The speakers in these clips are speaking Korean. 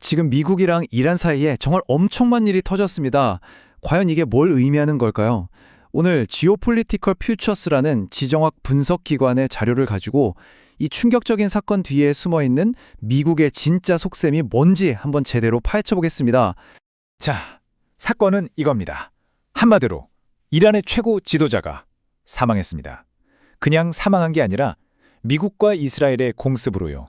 지금 미국이랑 이란 사이에 정말 엄청난 일이 터졌습니다. 과연 이게 뭘 의미하는 걸까요? 오늘 지오폴리티컬 퓨처스라는 지정학 분석 기관의 자료를 가지고 이 충격적인 사건 뒤에 숨어있는 미국의 진짜 속셈이 뭔지 한번 제대로 파헤쳐 보겠습니다. 자, 사건은 이겁니다. 한마디로 이란의 최고 지도자가 사망했습니다. 그냥 사망한 게 아니라 미국과 이스라엘의 공습으로요.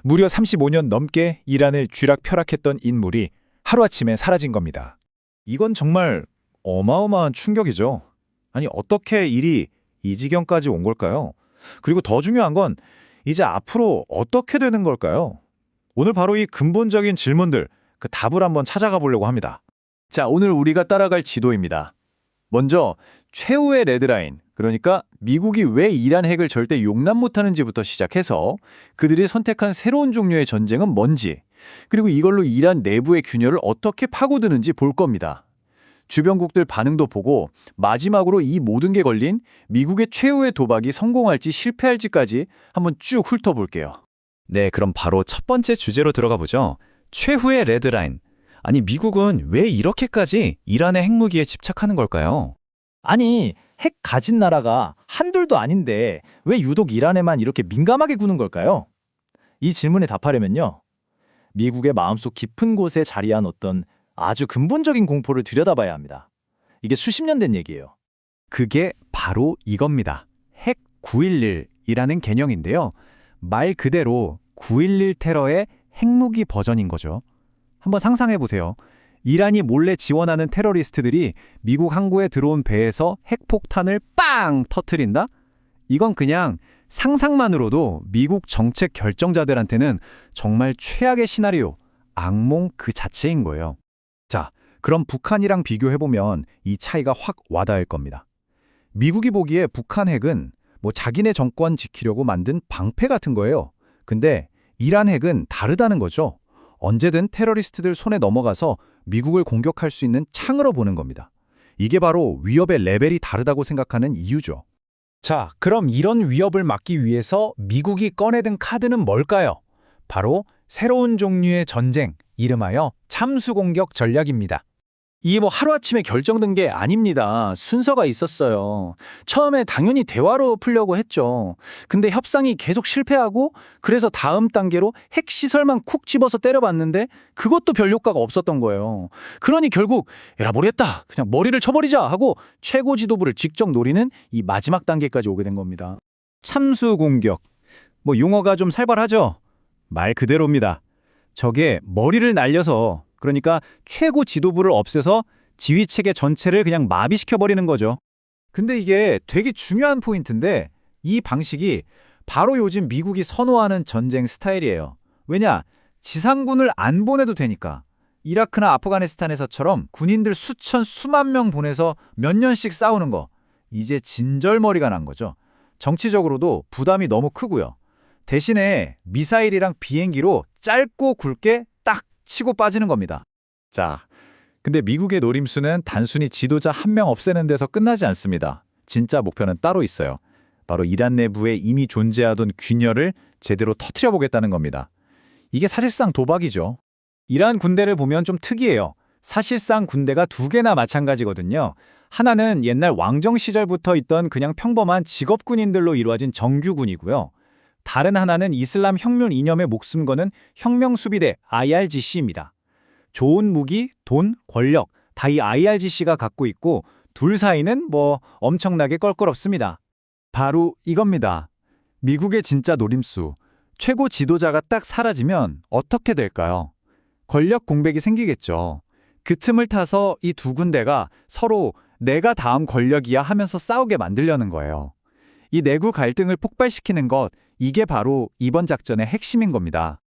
무려 35년 넘게 이란을 쥐락펴락했던 인물이 하루아침에 사라진 겁니다. 이건 정말 어마어마한 충격이죠. 아니, 어떻게 일이 이 지경까지 온 걸까요? 그리고 더 중요한 건 이제 앞으로 어떻게 되는 걸까요? 오늘 바로 이 근본적인 질문들, 그 답을 한번 찾아가 보려고 합니다. 자, 오늘 우리가 따라갈 지도입니다. 먼저 최후의 레드라인, 그러니까 미국이 왜 이란 핵을 절대 용납 못하는지부터 시작해서 그들이 선택한 새로운 종류의 전쟁은 뭔지, 그리고 이걸로 이란 내부의 균열을 어떻게 파고드는지 볼 겁니다. 주변국들 반응도 보고 마지막으로 이 모든 게 걸린 미국의 최후의 도박이 성공할지 실패할지까지 한번 쭉 훑어볼게요. 네, 그럼 바로 첫 번째 주제로 들어가 보죠. 최후의 레드라인. 아니, 미국은 왜 이렇게까지 이란의 핵무기에 집착하는 걸까요? 아니, 핵 가진 나라가 한둘도 아닌데 왜 유독 이란에만 이렇게 민감하게 구는 걸까요? 이 질문에 답하려면요, 미국의 마음속 깊은 곳에 자리한 어떤 아주 근본적인 공포를 들여다봐야 합니다. 이게 수십 년 된 얘기예요. 그게 바로 이겁니다. 핵 9.11이라는 개념인데요. 말 그대로 9.11 테러의 핵무기 버전인 거죠. 한번 상상해 보세요. 이란이 몰래 지원하는 테러리스트들이 미국 항구에 들어온 배에서 핵폭탄을 빵 터뜨린다? 이건 그냥 상상만으로도 미국 정책 결정자들한테는 정말 최악의 시나리오, 악몽 그 자체인 거예요. 자, 그럼 북한이랑 비교해보면 이 차이가 확 와닿을 겁니다. 미국이 보기에 북한 핵은 자기네 정권 지키려고 만든 방패 같은 거예요. 근데 이란 핵은 다르다는 거죠. 언제든 테러리스트들 손에 넘어가서 미국을 공격할 수 있는 창으로 보는 겁니다. 이게 바로 위협의 레벨이 다르다고 생각하는 이유죠. 자, 그럼 이런 위협을 막기 위해서 미국이 꺼내든 카드는 뭘까요? 바로 새로운 종류의 전쟁, 이름하여 참수공격 전략입니다. 이게 하루아침에 결정된 게 아닙니다. 순서가 있었어요. 처음에 당연히 대화로 풀려고 했죠. 근데 협상이 계속 실패하고, 그래서 다음 단계로 핵시설만 쿡 집어서 때려봤는데 그것도 별 효과가 없었던 거예요. 그러니 결국 에라 모르겠다, 그냥 머리를 쳐버리자 하고 최고 지도부를 직접 노리는 이 마지막 단계까지 오게 된 겁니다. 참수공격. 용어가 좀 살벌하죠? 말 그대로입니다. 적의 머리를 날려서, 그러니까 최고 지도부를 없애서 지휘체계 전체를 그냥 마비시켜버리는 거죠. 근데 이게 되게 중요한 포인트인데, 이 방식이 바로 요즘 미국이 선호하는 전쟁 스타일이에요. 왜냐? 지상군을 안 보내도 되니까. 이라크나 아프가니스탄에서처럼 군인들 수천, 수만 명 보내서 몇 년씩 싸우는 거, 이제 진절머리가 난 거죠. 정치적으로도 부담이 너무 크고요. 대신에 미사일이랑 비행기로 짧고 굵게 딱 치고 빠지는 겁니다. 자, 근데 미국의 노림수는 단순히 지도자 한 명 없애는 데서 끝나지 않습니다. 진짜 목표는 따로 있어요. 바로 이란 내부에 이미 존재하던 균열을 제대로 터뜨려 보겠다는 겁니다. 이게 사실상 도박이죠. 이란 군대를 보면 좀 특이해요. 사실상 군대가 두 개나 마찬가지거든요. 하나는 옛날 왕정 시절부터 있던 그냥 평범한 직업군인들로 이루어진 정규군이고요. 다른 하나는 이슬람 혁명 이념에 목숨 거는 혁명수비대 IRGC입니다. 좋은 무기, 돈, 권력 다 이 IRGC가 갖고 있고, 둘 사이는 엄청나게 껄끄럽습니다. 바로 이겁니다. 미국의 진짜 노림수. 최고 지도자가 딱 사라지면 어떻게 될까요? 권력 공백이 생기겠죠. 그 틈을 타서 이 두 군대가 서로 내가 다음 권력이야 하면서 싸우게 만들려는 거예요. 이 내구 갈등을 폭발시키는 것, 이게 바로 이번 작전의 핵심인 겁니다.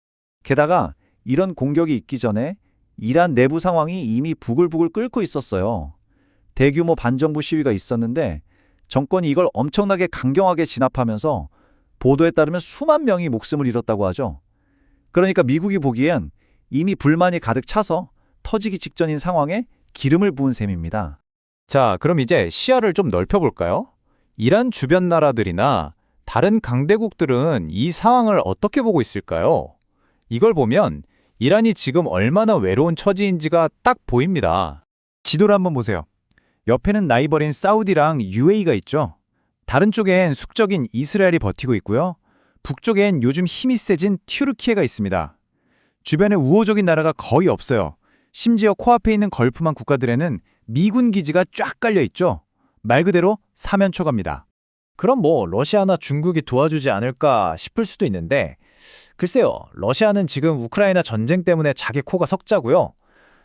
게다가 이런 공격이 있기 전에 이란 내부 상황이 이미 부글부글 끓고 있었어요. 대규모 반정부 시위가 있었는데 정권이 이걸 엄청나게 강경하게 진압하면서 보도에 따르면 수만 명이 목숨을 잃었다고 하죠. 그러니까 미국이 보기엔 이미 불만이 가득 차서 터지기 직전인 상황에 기름을 부은 셈입니다. 자, 그럼 이제 시야를 좀 넓혀볼까요? 이란 주변 나라들이나 다른 강대국들은 이 상황을 어떻게 보고 있을까요? 이걸 보면 이란이 지금 얼마나 외로운 처지인지가 딱 보입니다. 지도를 한번 보세요. 옆에는 라이벌인 사우디랑 UAE가 있죠. 다른 쪽엔 숙적인 이스라엘이 버티고 있고요. 북쪽엔 요즘 힘이 세진 튀르키예가 있습니다. 주변에 우호적인 나라가 거의 없어요. 심지어 코앞에 있는 걸프만 국가들에는 미군 기지가 쫙 깔려 있죠. 말 그대로 사면초가입니다. 그럼 뭐 러시아나 중국이 도와주지 않을까 싶을 수도 있는데 글쎄요. 러시아는 지금 우크라이나 전쟁 때문에 자기 코가 석자고요.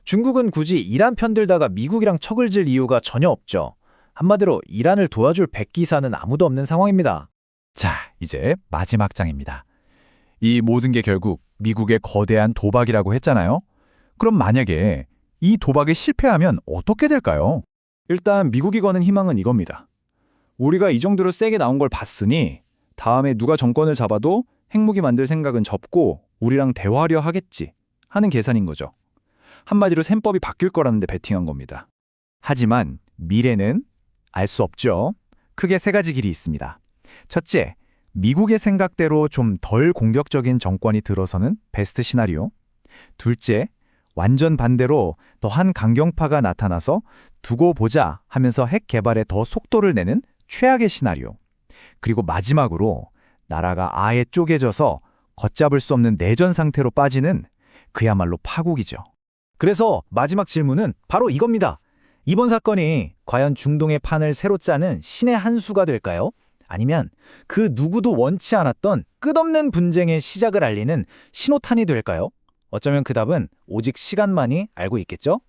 중국은 굳이 이란 편들다가 미국이랑 척을 질 이유가 전혀 없죠. 한마디로 이란을 도와줄 백기사는 아무도 없는 상황입니다. 자, 이제 마지막 장입니다. 이 모든 게 결국 미국의 거대한 도박이라고 했잖아요. 그럼 만약에 이 도박에 실패하면 어떻게 될까요? 일단 미국이 거는 희망은 이겁니다. 우리가 이 정도로 세게 나온 걸 봤으니 다음에 누가 정권을 잡아도 핵무기 만들 생각은 접고 우리랑 대화하려 하겠지 하는 계산인 거죠. 한마디로 셈법이 바뀔 거라는데 베팅한 겁니다. 하지만 미래는 알 수 없죠. 크게 세 가지 길이 있습니다. 첫째, 미국의 생각대로 좀 덜 공격적인 정권이 들어서는 베스트 시나리오. 둘째, 완전 반대로 더한 강경파가 나타나서 두고 보자 하면서 핵 개발에 더 속도를 내는 최악의 시나리오. 그리고 마지막으로 나라가 아예 쪼개져서 걷잡을 수 없는 내전 상태로 빠지는 그야말로 파국이죠. 그래서 마지막 질문은 바로 이겁니다. 이번 사건이 과연 중동의 판을 새로 짜는 신의 한 수가 될까요? 아니면 그 누구도 원치 않았던 끝없는 분쟁의 시작을 알리는 신호탄이 될까요? 어쩌면 그 답은 오직 시간만이 알고 있겠죠?